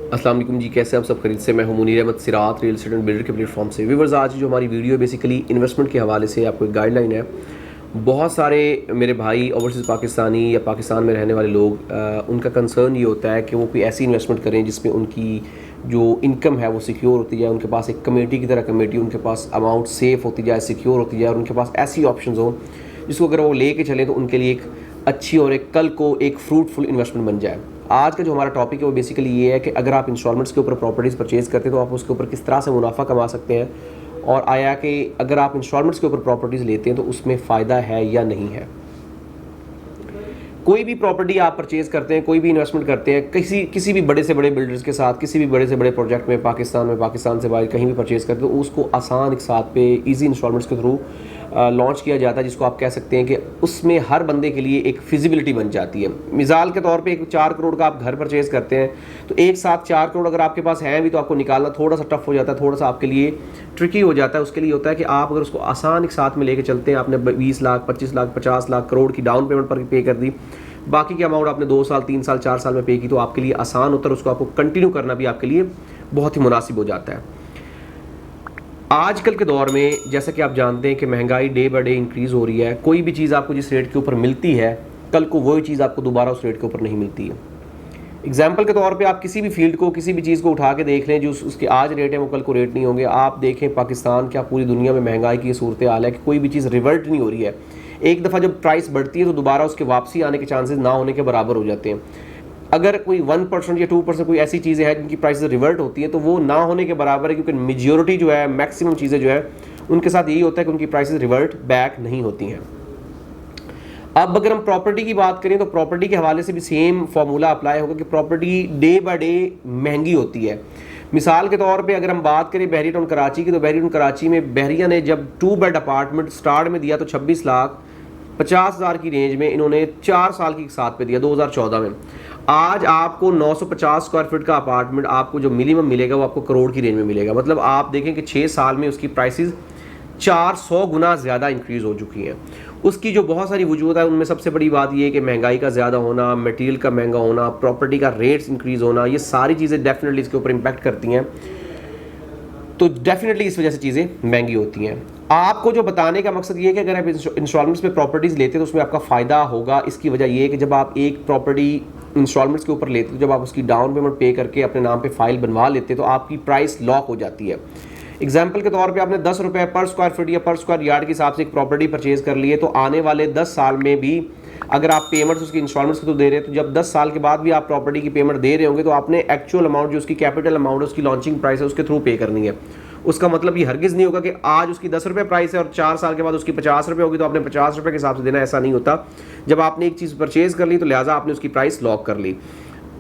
अस्सलाम वालेकुम जी, कैसे आप सब खरीद से। मैं हूं मुनीर अहमद सिरात रियल एस्टेट एंड बिल्डर के प्लेटफॉर्म से। व्यूअर्स, आज जो हमारी वीडियो है बेसिकली इन्वेस्टमेंट के हवाले से आपको एक गाइडलाइन है। बहुत सारे मेरे भाई ओवरसीज़ पाकिस्तानी या पाकिस्तान में रहने वाले लोग उनका कंसर्न ये होता है कि वो कोई ऐसी इन्वेस्टमेंट करें जिसमें उनकी जो इनकम है वो सिक्योर होती जाए, उनके पास एक कमेटी की तरह कमेटी, उनके पास अमाउंट सेफ़ होती जाए, सिक्योर होती जाए और उनके पास ऐसी ऑप्शन हो जिसको अगर वो ले कर चलें तो उनके लिए एक अच्छी और एक कल को एक फ्रूटफुल इन्वेस्टमेंट बन जाए। आज का जो हमारा टॉपिक है वो बेसिकली ये है कि अगर आप इंस्टॉलमेंट्स के ऊपर प्रॉपर्टीज़ परचेज़ करते हैं तो आप उसके ऊपर किस तरह से मुनाफा कमा सकते हैं, और आया कि अगर आप इंस्टॉलमेंट्स के ऊपर प्रॉपर्टीज़ लेते हैं तो उसमें फ़ायदा है या नहीं है। कोई भी प्रॉपर्टी आप परचेज़ करते हैं, कोई भी इन्वेस्टमेंट करते हैं, किसी भी बड़े से बड़े बिल्डर्स के साथ, किसी भी बड़े से बड़े प्रोजेक्ट में, पाकिस्तान से बाहर कहीं भी परचेज़ करते हैं तो उसको आसान एक साथ पे ईजी इंस्टॉलमेंट्स के थ्रू लॉन्च किया जाता है, जिसको आप कह सकते हैं कि उसमें हर बंदे के लिए एक फिजिबिलिटी बन जाती है। मिसाल के तौर पे एक 4 करोड़ का आप घर परचेज़ करते हैं तो एक साथ 4 करोड़ अगर आपके पास हैं भी तो आपको निकालना थोड़ा सा टफ हो जाता है, थोड़ा सा आपके लिए ट्रिकी हो जाता है। उसके लिए होता है कि आप अगर उसको आसान एक साथ में लेके चलते हैं, आपने 20 लाख, 25 लाख, 50 लाख, करोड़ की डाउन पेमेंट पर पे कर दी, बाकी की अमाउंट आपने 2 साल, 3 साल, 4 साल में पे की, तो आपके लिए आसान होता है। उसको आपको कंटिन्यू करना भी आपके लिए बहुत ही मुनासिब हो जाता है। आजकल के दौर में जैसा कि आप जानते हैं कि महंगाई डे बाय डे इंक्रीज़ हो रही है। कोई भी चीज़ आपको जिस रेट के ऊपर मिलती है, कल को वही चीज़ आपको दोबारा उस रेट के ऊपर नहीं मिलती है। एग्जाम्पल के तौर पे आप किसी भी फील्ड को, किसी भी चीज़ को उठा के देख लें, जो उसके आज रेट है वो कल को रेट नहीं होंगे। आप देखें पाकिस्तान, क्या पूरी दुनिया में महंगाई की सूरत हाल है कि कोई भी चीज़ रिवर्ट नहीं हो रही है। एक दफ़ा जब प्राइस बढ़ती है तो दोबारा उसके वापसी आने के चांसेस ना होने के बराबर हो जाते हैं। अगर कोई 1% या 2% कोई ऐसी चीज़ें हैं जिनकी प्राइसेस रिवर्ट होती हैं तो वो ना होने के बराबर है, क्योंकि मेजॉरिटी जो है, मैक्सिमम चीज़ें जो है उनके साथ यही होता है कि उनकी प्राइसेस रिवर्ट बैक नहीं होती हैं। अब अगर हम प्रॉपर्टी की बात करें तो प्रॉपर्टी के हवाले से भी सेम फार्मूला अप्लाई होगा कि प्रॉपर्टी डे बाय डे महंगी होती है। मिसाल के तौर पे अगर हम बात करें बहरी टाउन कराची की, तो बहरी टाउन कराची में बहरिया ने जब 2 बेड अपार्टमेंट स्टार्ट में दिया तो 26,50,000 की रेंज में इन्होंने 4 साल की साथ पे दिया 2014 में। आज आपको 950 स्क्वायर फीट का अपार्टमेंट आपको जो मिनिमम मिलेगा वो आपको करोड़ की रेंज में मिलेगा। मतलब आप देखें कि 6 साल में उसकी प्राइसेस 400 गुना ज़्यादा इंक्रीज़ हो चुकी हैं। उसकी जो बहुत सारी वजूहत है उनमें सबसे बड़ी बात ये है कि महंगाई का ज़्यादा होना, मटेरियल का महंगा होना, प्रॉपर्टी का रेट्स इंक्रीज़ होना, ये सारी चीज़ें डेफिनेटली इसके ऊपर इम्पैक्ट करती हैं। तो डेफिनेटली इस वजह से चीज़ें महंगी होती हैं। आपको जो बताने का मकसद ये है कि अगर आप इंस्टॉलमेंट्स पे प्रॉपर्टीज़ लेते हैं तो उसमें आपका फ़ायदा होगा। इसकी वजह ये है कि जब आप एक प्रॉपर्टी इंस्टॉलमेंट्स के ऊपर लेते हैं तो जब आप उसकी डाउन पेमेंट पे करके अपने नाम पे फाइल बनवा लेते हैं तो आपकी प्राइस लॉक हो जाती है। एग्जाम्पल के तौर पे आपने 10 रुपये पर स्क्वायर फीट या पर स्क्वायर यार्ड के हिसाब से एक प्रॉपर्टी परचेज कर ली है, तो आने वाले 10 साल में भी अगर आप पेमेंट्स उसकी इंस्टॉलमेंट्स को तो दे रहे हैं, तो जब 10 साल के बाद भी आप प्रॉपर्टी की पेमेंट दे रहे होंगे तो आपने एक्चुअल अमाउंट जो उसकी कैपिटल अमाउंट है, उसकी लॉन्चिंग प्राइस है, उसके थ्रू पे करनी है। उसका मतलब ये हरगिज़ नहीं होगा कि आज उसकी 10 रुपये प्राइस है और 4 साल के बाद उसकी 50 रुपये होगी तो आपने 50 रुपये के हिसाब से देना, ऐसा नहीं होता। जब आपने एक चीज़ परचेज कर ली तो लिहाजा आपने उसकी प्राइस लॉक कर ली।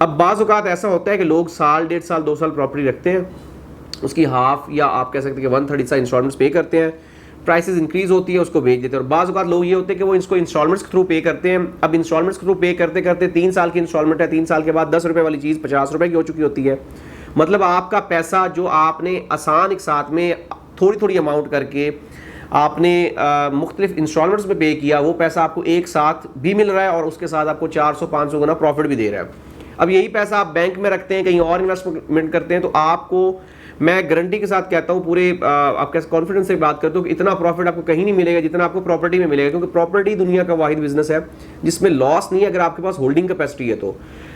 अब बाज़ औक़ात ऐसा होता है कि लोग साल, 1.5 साल, 2 साल प्रॉपर्टी रखते हैं, उसकी हाफ या आप कह सकते हैं कि 1/3 इंस्टॉलमेंट्स पे करते हैं, प्राइसेस इंक्रीज़ होती है, उसको बेच देते हैं। और बाज़ औक़ात लोग ये होते हैं कि वो इसको इंस्टॉलमेंट्स के थ्रू पे करते हैं। अब इंस्टॉलमेंट्स के थ्रू पे करते करते 3 साल की इंस्टॉलमेंट है, 3 साल के बाद 10 रुपये वाली चीज़ 50 रुपये की हो चुकी होती है। मतलब आपका पैसा जो आपने आसान एक साथ में थोड़ी थोड़ी अमाउंट करके आपने मुख्तलिफ इंस्टॉलमेंट्स में पे किया, वो पैसा आपको एक साथ भी मिल रहा है और उसके साथ आपको 400-500 गुना प्रॉफिट भी दे रहा है। अब यही पैसा आप बैंक में रखते हैं, कहीं और इन्वेस्टमेंट करते हैं, तो आपको मैं गारंटी के साथ कहता हूँ, पूरे आपके कॉन्फिडेंस से बात करता हूँ कि इतना प्रॉफिट आपको कहीं नहीं मिलेगा जितना आपको प्रॉपर्टी में मिलेगा, क्योंकि प्रॉपर्टी दुनिया का वाहिद बिजनेस है जिसमें लॉस नहीं है अगर आपके पास होल्डिंग कैपेसिटी है तो।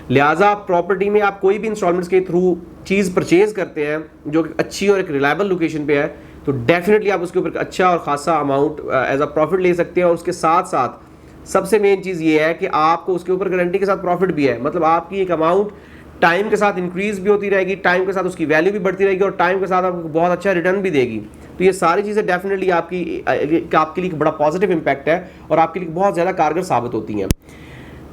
लिहाजा प्रॉपर्टी में आप कोई भी इंस्टॉलमेंट्स के थ्रू चीज़ परचेज करते हैं जो अच्छी और एक रिलायबल लोकेशन पे है, तो डेफिनेटली आप उसके ऊपर अच्छा और खासा अमाउंट एज अ प्रॉफिट ले सकते हैं। और उसके साथ साथ सबसे मेन चीज़ ये है कि आपको उसके ऊपर गारंटी के साथ प्रॉफिट भी है। मतलब आपकी एक अमाउंट टाइम के साथ इंक्रीज भी होती रहेगी, टाइम के साथ उसकी वैल्यू भी बढ़ती रहेगी और टाइम के साथ आपको बहुत अच्छा रिटर्न भी देगी। तो ये सारी चीज़ें डेफिनेटली आपके लिए बड़ा पॉजिटिव इम्पैक्ट है और आपके लिए बहुत ज़्यादा कारगर साबित होती हैं।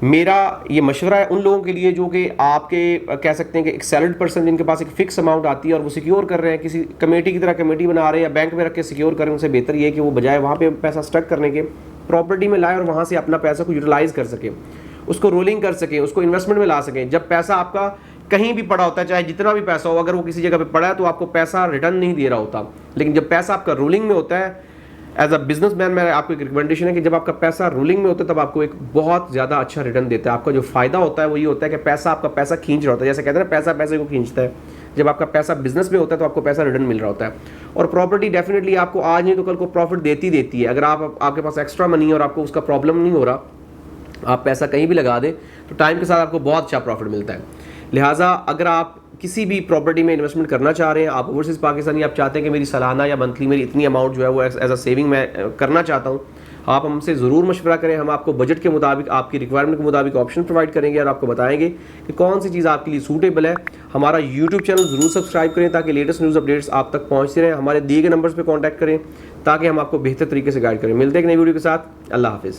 मेरा ये मशवरा है उन लोगों के लिए जो कि आपके कह सकते हैं कि एक सैलरीड पर्सन जिनके पास एक फिक्स अमाउंट आती है और वो सिक्योर कर रहे हैं, किसी कमेटी की तरह कमेटी बना रहे हैं या बैंक में रख के सिक्योर कर रहे हैं, उनसे बेहतर ये है कि वो बजाय वहाँ पे पैसा स्टक करने के प्रॉपर्टी में लाए और वहाँ से अपना पैसा को यूटिलाइज कर सके, उसको रोलिंग कर सके, उसको इन्वेस्टमेंट में ला सकें। जब पैसा आपका कहीं भी पड़ा होता है, चाहे जितना भी पैसा हो, अगर वो किसी जगह पे पड़ा है तो आपको पैसा रिटर्न नहीं दे रहा होता, लेकिन जब पैसा आपका रोलिंग में होता है एज अ बिजनेसमैन मेरा आपको एक रिकमेंडेशन है कि जब आपका पैसा रूलिंग में होता है तब आपको एक बहुत ज़्यादा अच्छा रिटर्न देता है। आपका जो फ़ायदा होता है वो ये होता है कि पैसा आपका पैसा खींच रहा होता है, जैसे कहते हैं ना पैसा पैसे को खींचता है। जब आपका पैसा बिजनेस में होता है तो आपको पैसा रिटर्न मिल रहा होता है। और प्रॉपर्टी डेफिनेटली आपको आज नहीं तो कल को प्रॉफिट देती है। अगर आपके पास एक्स्ट्रा मनी है और आपको उसका प्रॉब्लम नहीं हो रहा, आप पैसा कहीं भी लगा दें तो टाइम के साथ आपको बहुत अच्छा प्रॉफिट मिलता है। लिहाजा अगर आप किसी भी प्रॉपर्टी में इन्वेस्टमेंट करना चाह रहे हैं, आप ओवरसीज़ पाकिस्तानी, आप चाहते हैं कि मेरी सालाना या मंथली मेरी इतनी अमाउंट जो है वो एज अ सेविंग मैं करना चाहता हूँ, आप हमसे ज़रूर मशवरा करें। हम आपको बजट के मुताबिक, आपकी रिक्वायरमेंट के मुताबिक ऑप्शन प्रोवाइड करेंगे और आपको बताएंगे कि कौन सी चीज़ आपके लिए सूटेबल है। हमारा यूट्यूब चैनल ज़रूर सब्सक्राइब करें ताकि लेटेस्ट न्यूज़ अपडेट्स आप तक पहुँचते रहें। हमारे दिए गए नंबर्स पर कॉन्टैक्ट करें ताकि हम आपको बेहतर तरीके से गाइड करें। मिलते हैं एक नई वीडियो के साथ। अल्लाह हाफिज़।